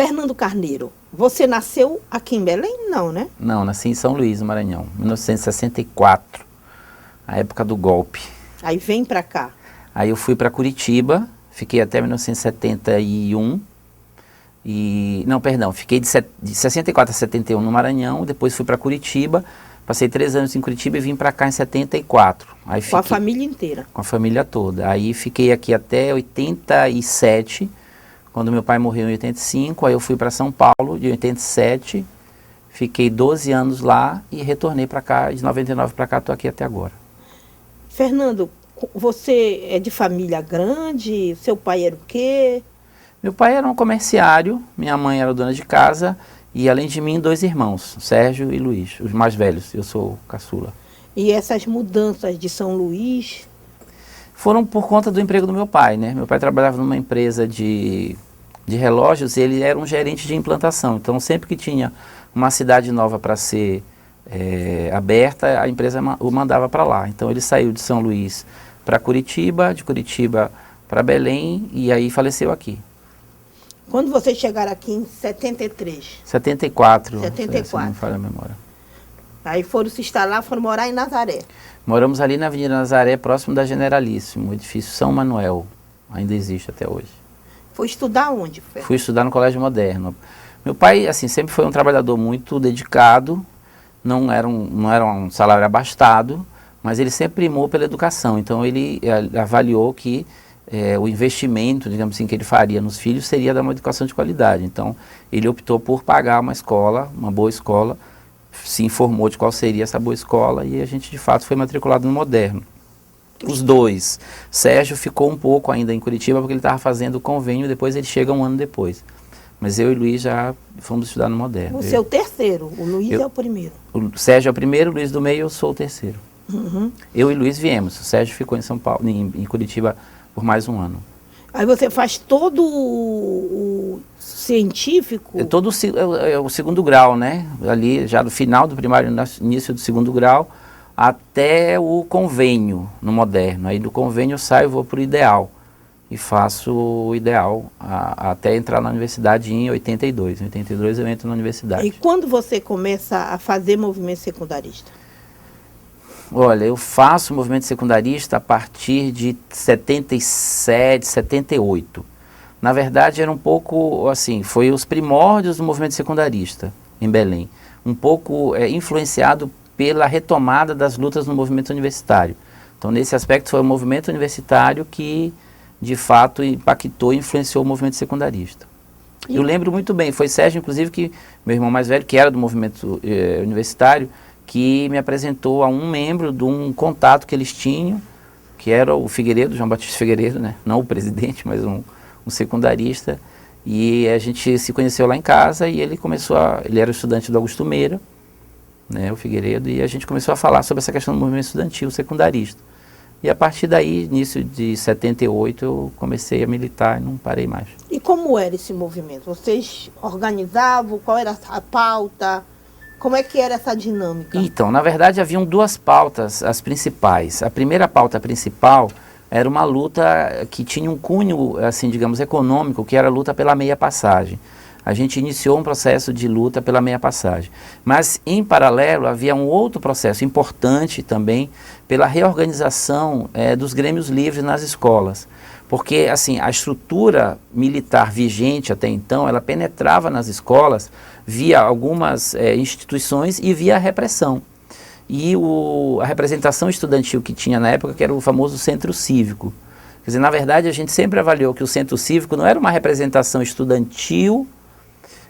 Fernando Carneiro, você nasceu aqui em Belém? Não, né? Não, nasci em São Luís, no Maranhão, 1964, a época do golpe. Aí vem para cá. Aí eu fui para Curitiba, fiquei até 1971, fiquei de 64 a 71 no Maranhão, depois fui para Curitiba, passei 3 anos em Curitiba e vim para cá em 74. Aí Com a família inteira? Com a família toda. Aí fiquei aqui até 87, quando meu pai morreu em 85, aí eu fui para São Paulo de 87, fiquei 12 anos lá e retornei para cá, de 99 para cá, estou aqui até agora. Fernando, você é de família grande? Seu pai era o quê? Meu pai era um comerciário, minha mãe era dona de casa e além de mim 2 irmãos, Sérgio e Luiz, os mais velhos, eu sou caçula. E essas mudanças de São Luís? Foram por conta do emprego do meu pai, né? Meu pai trabalhava numa empresa de relógios e ele era um gerente de implantação. Então, sempre que tinha uma cidade nova para ser aberta, a empresa o mandava para lá. Então, ele saiu de São Luís para Curitiba, de Curitiba para Belém e aí faleceu aqui. Quando vocês chegaram aqui em 73? 74. 74. Se não me falha a memória. Aí foram se instalar, foram morar em Nazaré. Moramos ali na Avenida Nazaré, próximo da Generalíssimo, o edifício São Manuel. Ainda existe até hoje. Foi estudar onde, Fernando? Fui estudar no Colégio Moderno. Meu pai, assim, sempre foi um trabalhador muito dedicado, não era um salário abastado, mas ele sempre primou pela educação. Então, ele avaliou que o investimento, digamos assim, que ele faria nos filhos seria dar uma educação de qualidade. Então, ele optou por pagar uma escola, uma boa escola, se informou de qual seria essa boa escola e a gente, de fato, foi matriculado no Moderno. Os 2. Sérgio ficou um pouco ainda em Curitiba porque ele estava fazendo o convênio, depois ele chega um ano depois. Mas eu e o Luiz já fomos estudar no Moderno. Você é o terceiro, o Luiz é o primeiro. O Sérgio é o primeiro, o Luiz do meio, eu sou o terceiro. Uhum. Eu e o Luiz viemos, o Sérgio ficou em São Paulo, em Curitiba por mais um ano. Aí você faz todo o científico? Todo o segundo grau, né? Ali já do final do primário, início do segundo grau, até o convênio no Moderno. Aí do convênio eu saio e vou para o ideal. E faço o ideal até entrar na universidade em 82. Em 82 eu entro na universidade. E quando você começa a fazer movimento secundarista? Olha, eu faço movimento secundarista a partir de 77, 78. Na verdade, era um pouco, assim, foi os primórdios do movimento secundarista em Belém. Um pouco influenciado pela retomada das lutas no movimento universitário. Então, nesse aspecto, foi o movimento universitário que, de fato, impactou e influenciou o movimento secundarista. Eu lembro muito bem, foi Sérgio, inclusive, que meu irmão mais velho, que era do movimento universitário, que me apresentou a um membro de um contato que eles tinham, que era o Figueiredo, João Batista Figueiredo, né? Não o presidente, mas um secundarista, e a gente se conheceu lá em casa e ele ele era estudante do Augusto Meira, né, o Figueiredo, e a gente começou a falar sobre essa questão do movimento estudantil secundarista. E a partir daí, início de 78, eu comecei a militar e não parei mais. E como era esse movimento? Vocês organizavam? Qual era a pauta? Como é que era essa dinâmica? Então, na verdade, haviam 2 pautas, as principais. A primeira pauta principal era uma luta que tinha um cunho, assim, digamos, econômico, que era a luta pela meia passagem. A gente iniciou um processo de luta pela meia passagem. Mas, em paralelo, havia um outro processo importante também pela reorganização dos grêmios livres nas escolas. Porque, assim, a estrutura militar vigente até então, ela penetrava nas escolas via algumas instituições e via a repressão. E a representação estudantil que tinha na época, que era o famoso centro cívico. Quer dizer, na verdade, a gente sempre avaliou que o centro cívico não era uma representação estudantil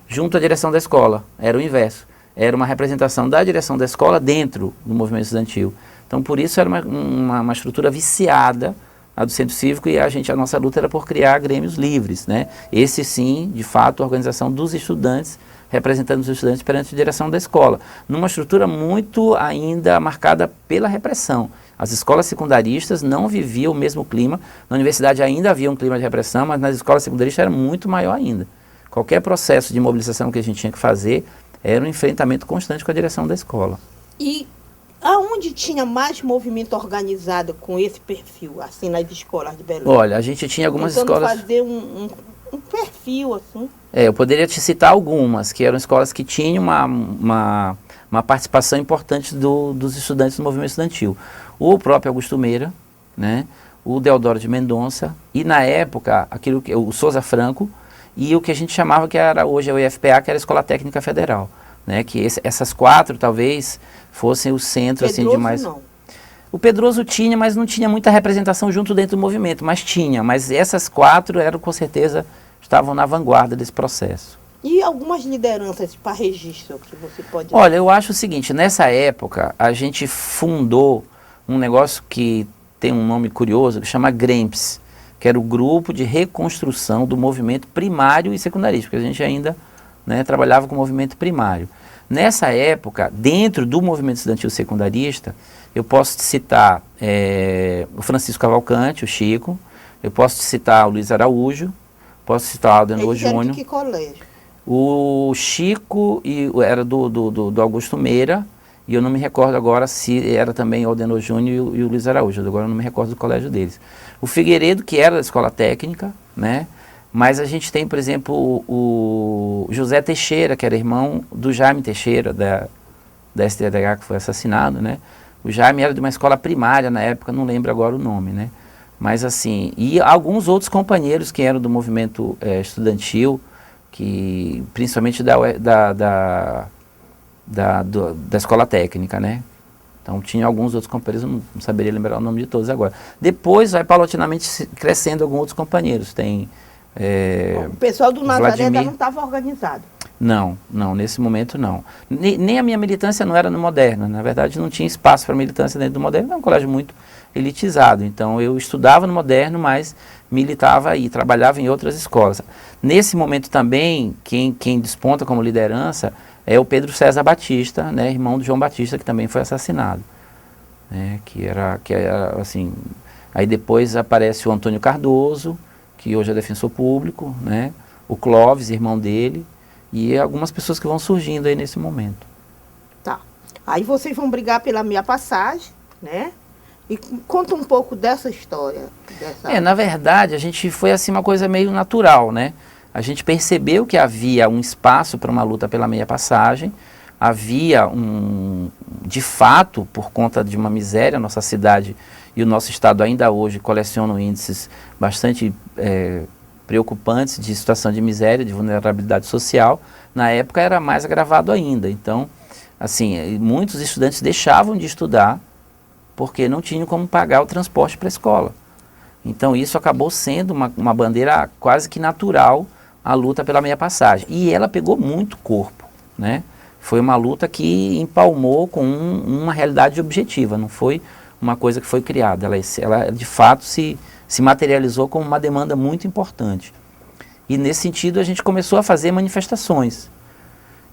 junto à direção da escola, era o inverso. Era uma representação da direção da escola dentro do movimento estudantil. Então, por isso, era uma estrutura viciada, a do centro cívico, e a nossa luta era por criar grêmios livres, né? Esse sim, de fato, a organização dos estudantes, representando os estudantes perante a direção da escola, numa estrutura muito ainda marcada pela repressão. As escolas secundaristas não viviam o mesmo clima, na universidade ainda havia um clima de repressão, mas nas escolas secundaristas era muito maior ainda. Qualquer processo de mobilização que a gente tinha que fazer era um enfrentamento constante com a direção da escola. E aonde tinha mais movimento organizado com esse perfil, assim, nas escolas de Belém? Olha, a gente tinha algumas escolas... fazer um perfil, assim. Eu poderia te citar algumas, que eram escolas que tinham uma participação importante dos estudantes do movimento estudantil. O próprio Augusto Meira, né? O Deodoro de Mendonça, e na época, o Souza Franco, e o que a gente chamava, que era hoje a UFPA, que era a Escola Técnica Federal. Né? Que essas 4, talvez, fossem o centro assim, de mais... Não. O Pedroso tinha, mas não tinha muita representação junto dentro do movimento, mas tinha. Mas essas 4 eram, com certeza, estavam na vanguarda desse processo. E algumas lideranças para registro que você pode... Olha, eu acho o seguinte, nessa época, a gente fundou um negócio que tem um nome curioso, que chama GREMPS, que era o Grupo de Reconstrução do Movimento Primário e Secundarista, porque a gente ainda, né, trabalhava com o movimento primário. Nessa época, dentro do movimento estudantil secundarista, eu posso te citar o Francisco Cavalcante, o Chico, eu posso te citar o Luiz Araújo, posso citar o Aldenor Júnior. De que colégio? O Chico era do Augusto Meira, e eu não me recordo agora se era também o Aldenor Júnior e o Luiz Araújo, agora eu não me recordo do colégio deles. O Figueiredo, que era da Escola Técnica, né? Mas a gente tem, por exemplo, o José Teixeira, que era irmão do Jaime Teixeira, da STDH, que foi assassinado, né? O Jaime era de uma escola primária na época, não lembro agora o nome, né? Mas assim, e alguns outros companheiros que eram do movimento estudantil, que principalmente da Escola Técnica, né? Então tinha alguns outros companheiros, eu não saberia lembrar o nome de todos agora. Depois vai paulatinamente crescendo alguns outros companheiros, tem... o pessoal do Nazaré ainda não estava organizado. Não, nesse momento não. Nem a minha militância não era no Moderno, na verdade não tinha espaço para militância dentro do Moderno, era um colégio muito elitizado, então eu estudava no Moderno, mas militava e trabalhava em outras escolas. Nesse momento também, quem desponta como liderança é o Pedro César Batista, né, irmão do João Batista, que também foi assassinado. Né, que era assim, aí depois aparece o Antônio Cardoso, que hoje é defensor público, né, o Clóvis, irmão dele, e algumas pessoas que vão surgindo aí nesse momento. Tá. Aí vocês vão brigar pela minha passagem, né? E conta um pouco dessa história. Na verdade, a gente foi assim uma coisa meio natural, né? A gente percebeu que havia um espaço para uma luta pela meia passagem, havia de fato, por conta de uma miséria, a nossa cidade e o nosso estado ainda hoje colecionam índices bastante preocupantes de situação de miséria, de vulnerabilidade social. Na época era mais agravado ainda. Então, assim, muitos estudantes deixavam de estudar porque não tinham como pagar o transporte para a escola. Então isso acabou sendo uma bandeira quase que natural, a luta pela meia passagem. E ela pegou muito corpo, né? Foi uma luta que empalmou com uma realidade objetiva, não foi uma coisa que foi criada. Ela de fato se materializou como uma demanda muito importante. E nesse sentido a gente começou a fazer manifestações.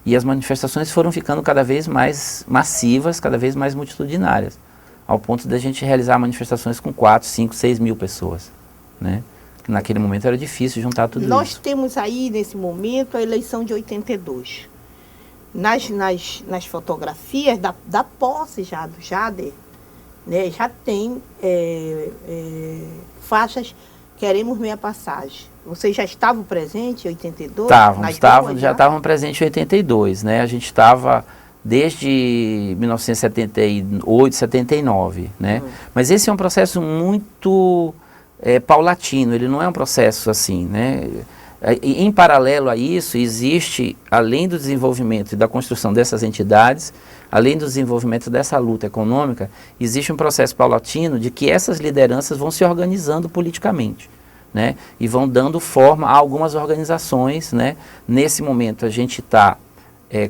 E as manifestações foram ficando cada vez mais massivas, cada vez mais multitudinárias, ao ponto de a gente realizar manifestações com 4, 5, 6 mil pessoas, né? Naquele momento era difícil juntar tudo isso. Nós temos aí, nesse momento, a eleição de 82. Nas fotografias da posse já do Jader, né, já tem faixas Queremos Meia Passagem. Vocês já estavam presentes em 82? Já estavam presentes em 82, né? A gente estava desde 1978, 79, né? Mas esse é um processo muito paulatino, ele não é um processo assim, né? Em paralelo a isso, existe, além do desenvolvimento e da construção dessas entidades, além do desenvolvimento dessa luta econômica, existe um processo paulatino de que essas lideranças vão se organizando politicamente, né? E vão dando forma a algumas organizações, né? Nesse momento a gente está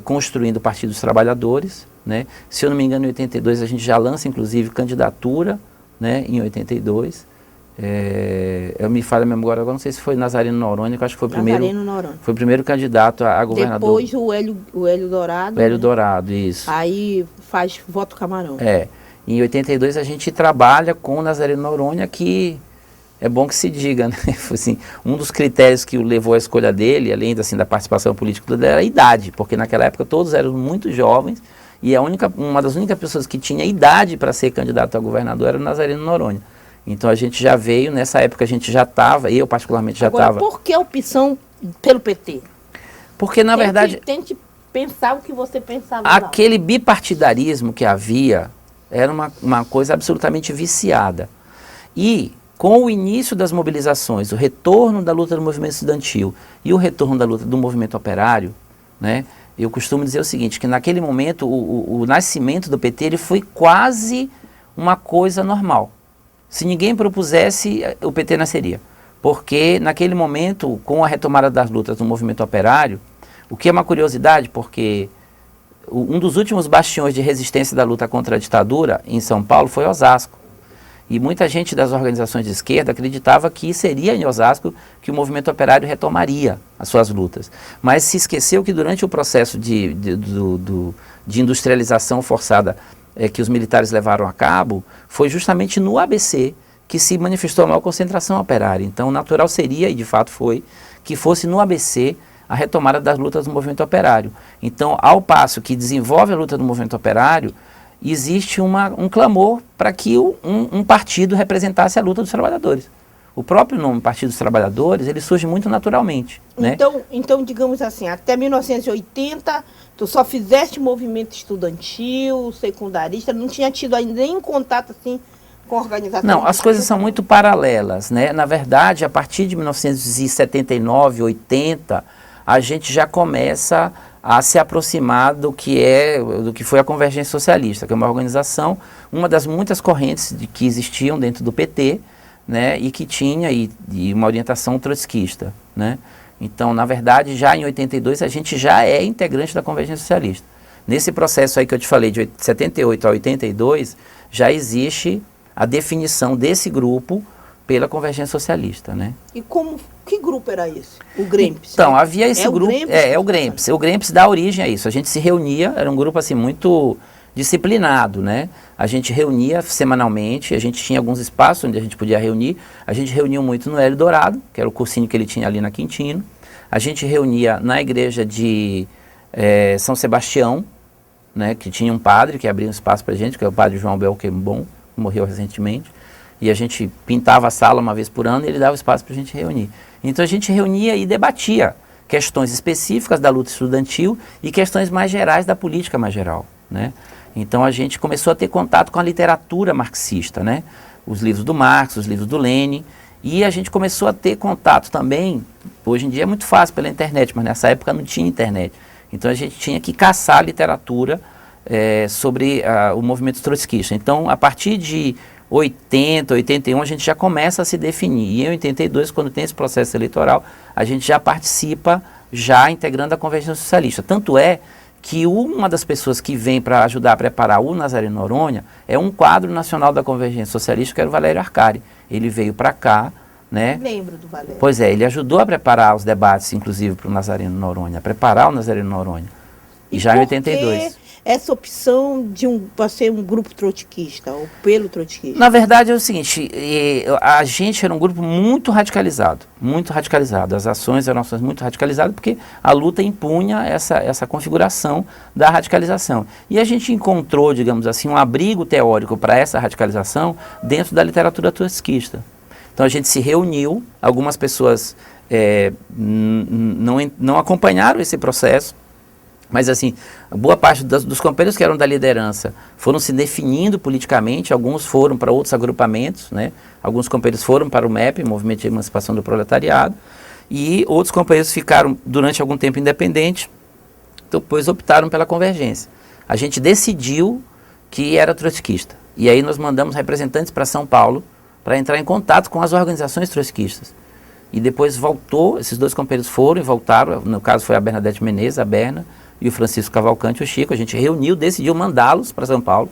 construindo o Partido dos Trabalhadores, né? Se eu não me engano, em 82 a gente já lança, inclusive, candidatura, né? Em 82. Eu me falo mesmo agora, não sei se foi Nazareno Noronha, que eu acho que foi o primeiro. Foi o primeiro candidato a governador. Depois o Hélio Dourado. O Hélio Dourado, isso. Aí faz voto Camarão. Em 82 a gente trabalha com o Nazareno Noronha, que é bom que se diga, né? Assim, um dos critérios que o levou à escolha dele, além assim, da participação política dele, era a idade, porque naquela época todos eram muito jovens e uma das únicas pessoas que tinha idade para ser candidato a governador era o Nazareno Noronha. Então a gente já veio, nessa época a gente já estava, eu particularmente já estava... Agora, por que a opção pelo PT? Porque, na verdade... Tente pensar o que você pensava. Aquele bipartidarismo que havia era uma coisa absolutamente viciada. E, com o início das mobilizações, o retorno da luta do movimento estudantil e o retorno da luta do movimento operário, né, eu costumo dizer o seguinte, que naquele momento o nascimento do PT ele foi quase uma coisa normal. Se ninguém propusesse, o PT nasceria. Porque naquele momento, com a retomada das lutas do movimento operário, o que é uma curiosidade, porque um dos últimos bastiões de resistência da luta contra a ditadura em São Paulo foi Osasco. E muita gente das organizações de esquerda acreditava que seria em Osasco que o movimento operário retomaria as suas lutas. Mas se esqueceu que durante o processo de industrialização forçada que os militares levaram a cabo, foi justamente no ABC que se manifestou a maior concentração operária. Então, natural seria, e de fato foi, que fosse no ABC a retomada das lutas do movimento operário. Então, ao passo que desenvolve a luta do movimento operário, existe um clamor para que um partido representasse a luta dos trabalhadores. O próprio nome Partido dos Trabalhadores, ele surge muito naturalmente. Né? Então, digamos assim, até 1980, tu só fizeste movimento estudantil, secundarista, não tinha tido ainda nem contato assim com a organização? Não, as coisas são muito paralelas. Né? Na verdade, a partir de 1979, 80, a gente já começa a se aproximar do que foi a Convergência Socialista, que é uma organização, uma das muitas correntes que existiam dentro do PT, né, e que tinha uma orientação trotskista. Né? Então, na verdade, já em 82, a gente já é integrante da Convergência Socialista. Nesse processo aí que eu te falei, de 78 a 82, já existe a definição desse grupo pela Convergência Socialista. Né? E que grupo era esse? O GREMPS? Então, havia esse grupo... É o GREMPS. O GREMPS dá origem a isso. A gente se reunia, era um grupo assim muito disciplinado, né? A gente reunia semanalmente, a gente tinha alguns espaços onde a gente podia reunir. A gente reuniu muito no Hélio Dourado, que era o cursinho que ele tinha ali na Quintino. A gente reunia na igreja de São Sebastião, né? Que tinha um padre que abria um espaço para a gente, que é o padre João Belquembon, que morreu recentemente. E a gente pintava a sala uma vez por ano e ele dava espaço para a gente reunir. Então a gente reunia e debatia questões específicas da luta estudantil e questões mais gerais da política mais geral. Né? Então a gente começou a ter contato com a literatura marxista, né? Os livros do Marx, os livros do Lenin, e a gente começou a ter contato também, hoje em dia é muito fácil pela internet, mas nessa época não tinha internet. Então a gente tinha que caçar literatura sobre o movimento trotskista. Então a partir de 80, 81, a gente já começa a se definir. E em 82, quando tem esse processo eleitoral, a gente já participa, já integrando a Convergência Socialista. Tanto é que uma das pessoas que vem para ajudar a preparar o Nazareno Noronha é um quadro nacional da Convergência Socialista, que era o Valério Arcari. Ele veio para cá, né? Lembro do Valério. Pois é, ele ajudou a preparar os debates, inclusive, para o Nazareno Noronha, a preparar o Nazareno Noronha. E já em 82. Essa opção para ser um grupo trotskista, ou pelo trotskista? Na verdade é o seguinte, a gente era um grupo muito radicalizado, as ações eram ações muito radicalizadas, porque a luta impunha essa configuração da radicalização. E a gente encontrou, digamos assim, um abrigo teórico para essa radicalização dentro da literatura trotskista. Então a gente se reuniu, algumas pessoas não acompanharam esse processo, mas assim, boa parte dos companheiros que eram da liderança foram se definindo politicamente, alguns foram para outros agrupamentos, né? Alguns companheiros foram para o MEP, Movimento de Emancipação do Proletariado, e outros companheiros ficaram durante algum tempo independentes, depois optaram pela Convergência. A gente decidiu que era trotskista, e aí nós mandamos representantes para São Paulo para entrar em contato com as organizações trotskistas. E depois voltou, esses dois companheiros foram e voltaram, no caso foi a Bernadette Menezes, a Berna, e o Francisco Cavalcante, o Chico. A gente reuniu, decidiu mandá-los para São Paulo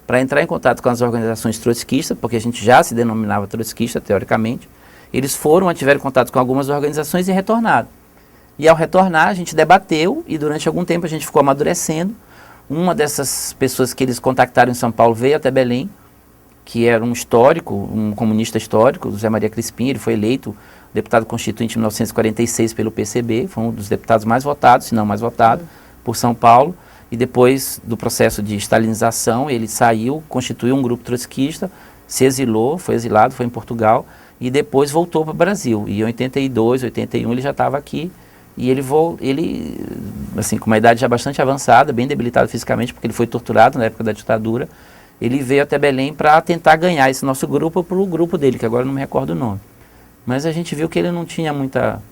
para entrar em contato com as organizações trotskistas, porque a gente já se denominava trotskista, teoricamente. Eles foram, tiveram contato com algumas organizações e retornaram. E ao retornar, a gente debateu e durante algum tempo a gente ficou amadurecendo. Uma dessas pessoas que eles contactaram em São Paulo veio até Belém, que era um histórico, um comunista histórico, José Maria Crispim. Ele foi eleito deputado constituinte em 1946 pelo PCB, foi um dos deputados mais votados, se não mais votado, por São Paulo, e depois do processo de stalinização, ele saiu, constituiu um grupo trotskista, se exilou, foi exilado, foi em Portugal, e depois voltou para o Brasil. E em 82, 81 ele já estava aqui, e ele, assim, com uma idade já bastante avançada, bem debilitado fisicamente, porque ele foi torturado na época da ditadura, ele veio até Belém para tentar ganhar esse nosso grupo para o grupo dele, que agora eu não me recordo o nome. Mas a gente viu que ele não tinha muita...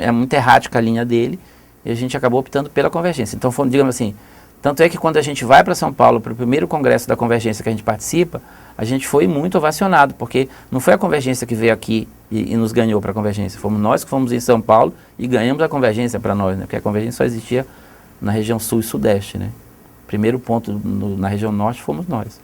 é muito errática a linha dele, e a gente acabou optando pela Convergência. Então, digamos assim, tanto é que quando a gente vai para São Paulo, para o primeiro congresso da Convergência que a gente participa, a gente foi muito ovacionado, porque não foi a Convergência que veio aqui e nos ganhou para a Convergência, fomos nós que fomos em São Paulo e ganhamos a Convergência para nós, né? Porque a Convergência só existia na região sul e sudeste, né? Primeiro ponto na região norte fomos nós.